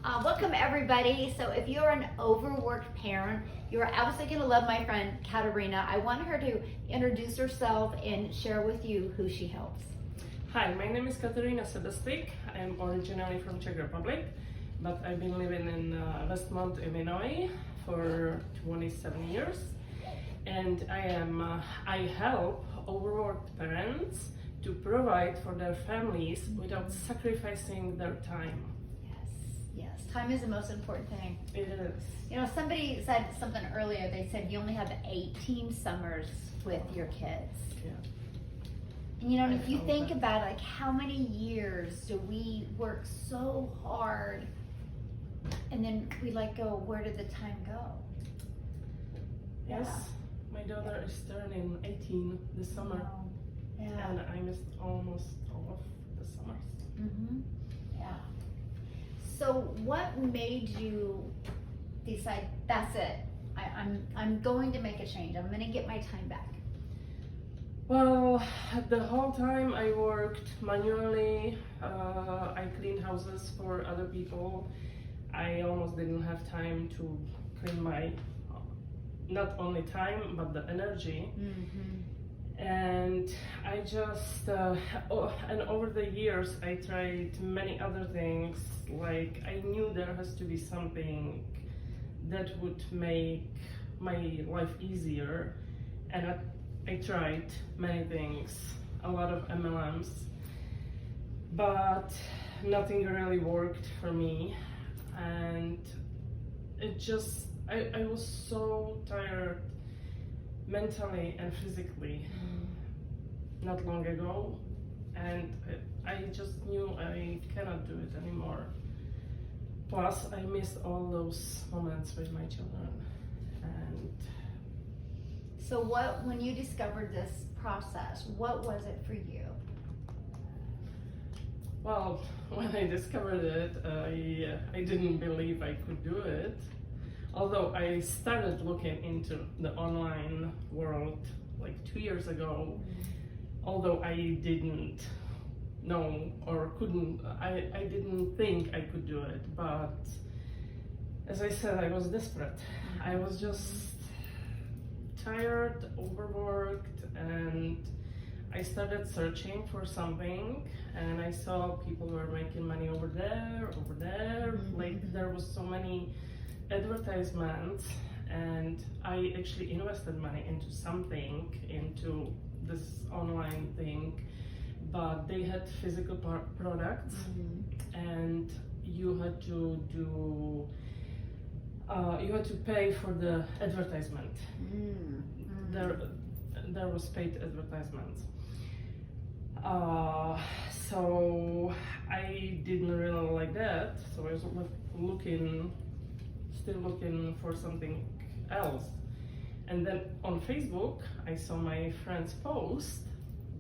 Welcome everybody. So if you're an overworked parent, you're obviously going to love my friend Katerina. I want her to introduce herself and share with you who she helps. Hi, my name is Katerina Sebestik. I'm originally from Czech Republic, but I've been living in Westmont, Illinois for 27 years. And I help overworked parents to provide for their families without sacrificing their time. Yes, time is the most important thing. It is. You know, somebody said something earlier. They said you only have 18 summers with your kids. Yeah. And you know, if you think about like how many years do we work so hard and then we let go, where did the time go? Yes, my daughter is turning 18 this summer, Wow. Yeah. and I missed almost all of the summers. Mm-hmm. Yeah. So what made you decide that's it? I'm going to make a change. I'm going to get my time back. Well, the whole time I worked manually. I cleaned houses for other people. I almost didn't have time to clean my, not only time, but the energy. Mm-hmm. And I just, and over the years, I tried many other things. Like, I knew there has to be something that would make my life easier. And I tried many things, a lot of MLMs, but nothing really worked for me. And it just, I was so tired mentally and physically not long ago, and I just knew I cannot do it anymore. Plus, I missed all those moments with my children. And So when you discovered this process, what was it for you? well, when I discovered it, I didn't believe I could do it. Although I started looking into the online world like 2 years ago, although I didn't know or couldn't, I didn't think I could do it. But as I said, I was desperate. I was just tired, overworked, and I started searching for something, and I saw people were making money over there. Like, there was so many advertisements, and I actually invested money into something, into this online thing, but they had physical products, and you had to do you had to pay for the advertisement. There was paid advertisements. So I didn't really like that. So I was still looking for something else. And then on Facebook, I saw my friend's post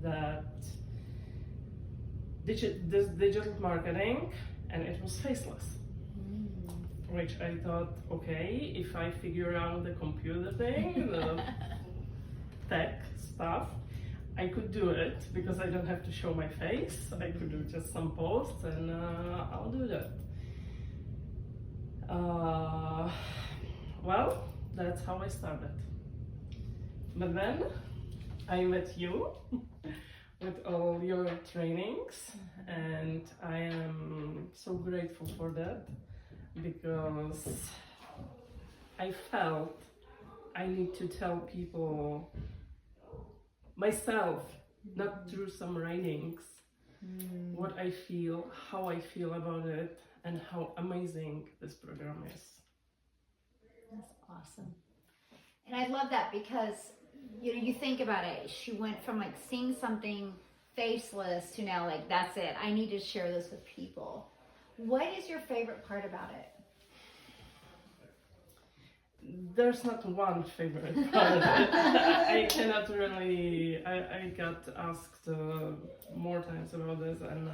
that this digital marketing, and it was faceless. Which I thought, okay, if I figure out the computer thing, the tech stuff, I could do it because I don't have to show my face. I could do just some posts, and I'll do that. Well, that's how I started. But then I met you with all your trainings, and I am so grateful for that, because I felt I need to tell people myself, not through some writings, what I feel, how I feel about it, and how amazing this program is. That's awesome. And I love that because you think about it, she went from like seeing something faceless to now like, that's it, I need to share this with people. What is your favorite part about it? There's not one favorite part of it. I cannot really, I got asked more times about this, and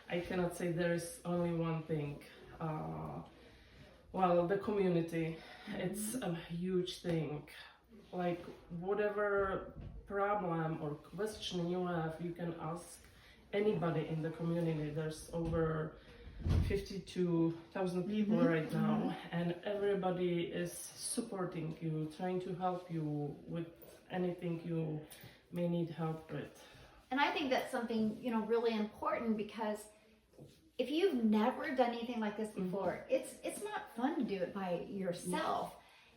I cannot say there is only one thing. Well, the community, it's a huge thing. Like, whatever problem or question you have, you can ask anybody in the community. There's over 52,000 people right now, and everybody is supporting you, trying to help you with anything you may need help with. And I think that's something, you know, really important, because if you've never done anything like this before, it's not fun to do it by yourself.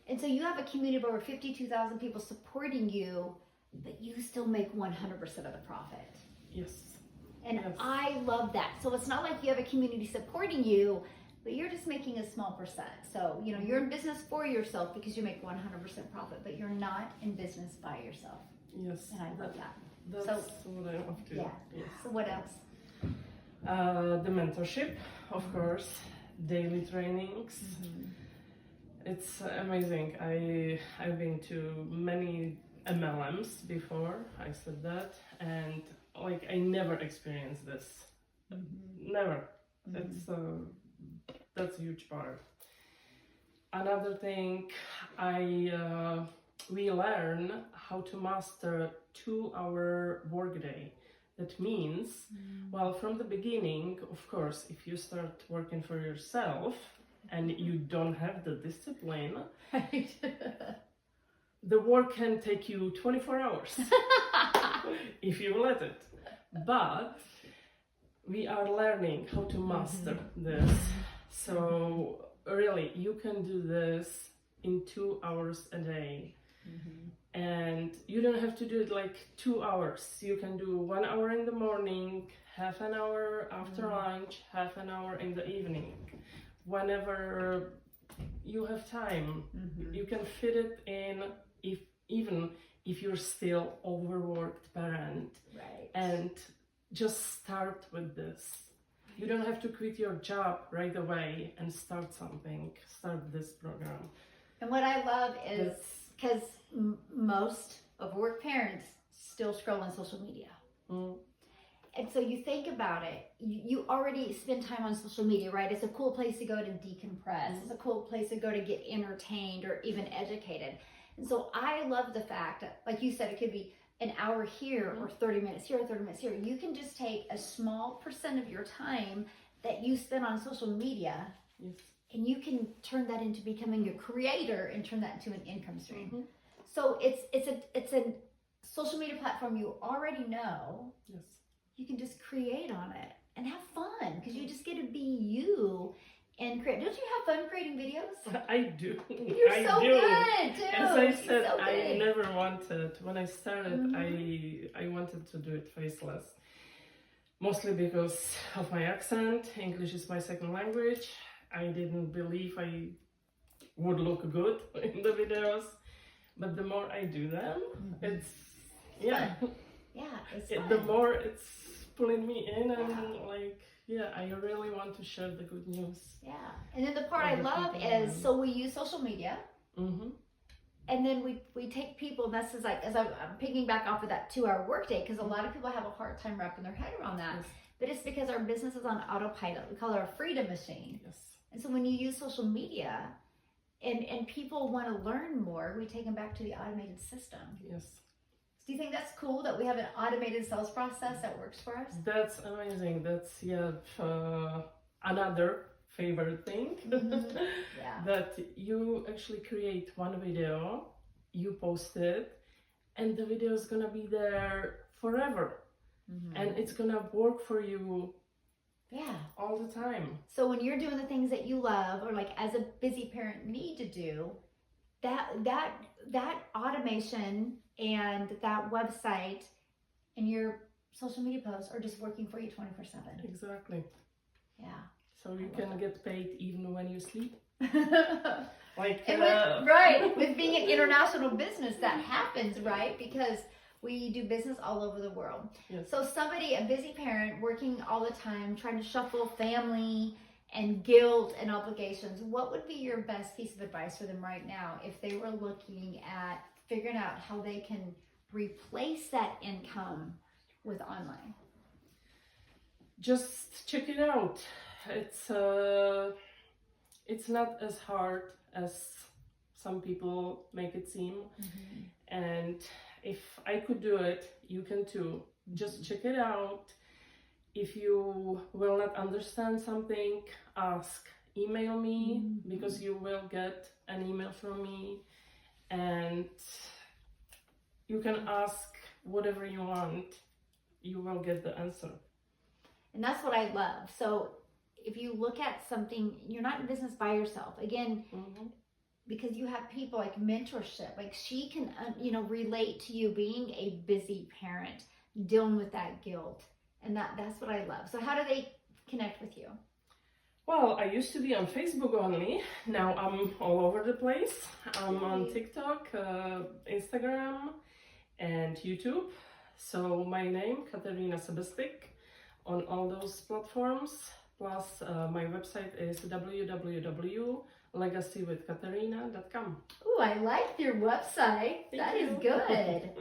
And so you have a community of over 52,000 people supporting you, but you still make 100% of the profit. Yes. And Yes. I love that. So it's not like you have a community supporting you, but you're just making a small percent. So, you know, you're in business for yourself because you make 100% profit, but you're not in business by yourself. Yes. And I love that. That's what I love to. Yeah. Yes. So what else? The mentorship, of course, daily trainings. It's amazing. I've been to many MLMs before. I said that, and like I never experienced this. Never. That's a huge part. Another thing, we learn how to master 2-hour workday. That means, well, from the beginning, of course, if you start working for yourself and you don't have the discipline, Right. the work can take you 24 hours if you let it. But we are learning how to master this. So really, you can do this in 2 hours a day. And you don't have to do it like 2 hours. You can do 1 hour in the morning, half an hour after lunch, half an hour in the evening. Whenever you have time, you can fit it in, even if you're still overworked parent. Right. And just start with this. You don't have to quit your job right away and start something. Start this program. And what I love is, because most overworked parents still scroll on social media. And so you think about it, you already spend time on social media, right? It's a cool place to go to decompress. It's a cool place to go to get entertained or even educated. And so I love the fact that, like you said, it could be an hour here or 30 minutes here or 30 minutes here. You can just take a small percent of your time that you spend on social media, and you can turn that into becoming a creator and turn that into an income stream. So it's a social media platform you already know. You can just create on it and have fun, because you just get to be you and create. Don't you have fun creating videos? I do. You're so good too. As I said, so I never wanted, when I started, I wanted to do it faceless. Mostly because of my accent. English is my second language. I didn't believe I would look good in the videos. But the more I do them, it's it's the fun. more it's pulling me in, and I really want to share the good news. Yeah. And then the part I love is, so we use social media, and then we take people, and this is like, as I'm picking back off of that 2-hour workday, because a lot of people have a hard time wrapping their head around that. But it's because our business is on autopilot. We call it our freedom machine. And so when you use social media, and people want to learn more, we take them back to the automated system. Do you think that's cool that we have an automated sales process that works for us? That's amazing. That's another favorite thing. That you actually create one video, you post it, and the video is gonna be there forever, and it's gonna work for you. All the time. So when you're doing the things that you love, or like as a busy parent need to do, that automation and that website and your social media posts are just working for you 24/7. Exactly. Yeah. So you can get paid even when you sleep. With being an international business, that happens, right? Because we do business all over the world. So somebody, a busy parent working all the time, trying to shuffle family and guilt and obligations, what would be your best piece of advice for them right now if they were looking at figuring out how they can replace that income with online? Just check it out. It's not as hard as some people make it seem. And if I could do it, you can too. Just check it out. if you will not understand something, ask. Email me, because you will get an email from me, and you can ask whatever you want. You will get the answer. And that's what I love. So if you look at something, you're not in business by yourself. Again, because you have people like mentorship, like she can, relate to you being a busy parent, dealing with that guilt. And that's what I love. So how do they connect with you? Well, I used to be on Facebook only. Now I'm all over the place. I'm on TikTok, Instagram, and YouTube. So my name, Katarina Sebestik, on all those platforms. Plus my website is www.legacywithkatarina.com. Oh, I like your website. That is good.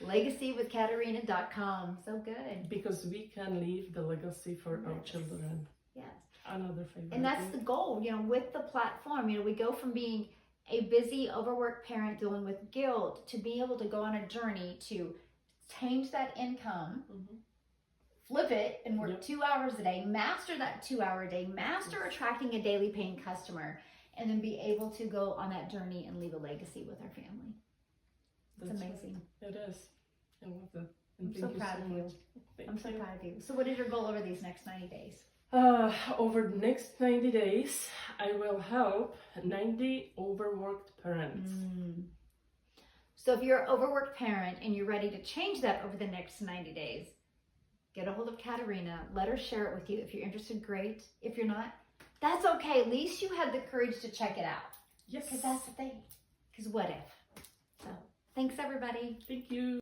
Legacywithkatarina.com. So good. Because we can leave the legacy for our children. Yes. Another favorite. And that's the goal, with the platform. We go from being a busy, overworked parent dealing with guilt to be able to go on a journey to change that income, flip it, and work 2 hours a day, master that 2 hour day, master attracting a daily paying customer, and then be able to go on that journey and leave a legacy with our family. It's amazing. Right. It is. I love that. I'm so proud of you. I'm so proud of you. So what is your goal over these next 90 days? Over the next 90 days, I will help 90 overworked parents. So if you're an overworked parent and you're ready to change that over the next 90 days, get a hold of Katarina. Let her share it with you. If you're interested, great. If you're not, that's okay. At least you had the courage to check it out. Yes. Because that's the thing. Because what if? So thanks, everybody. Thank you.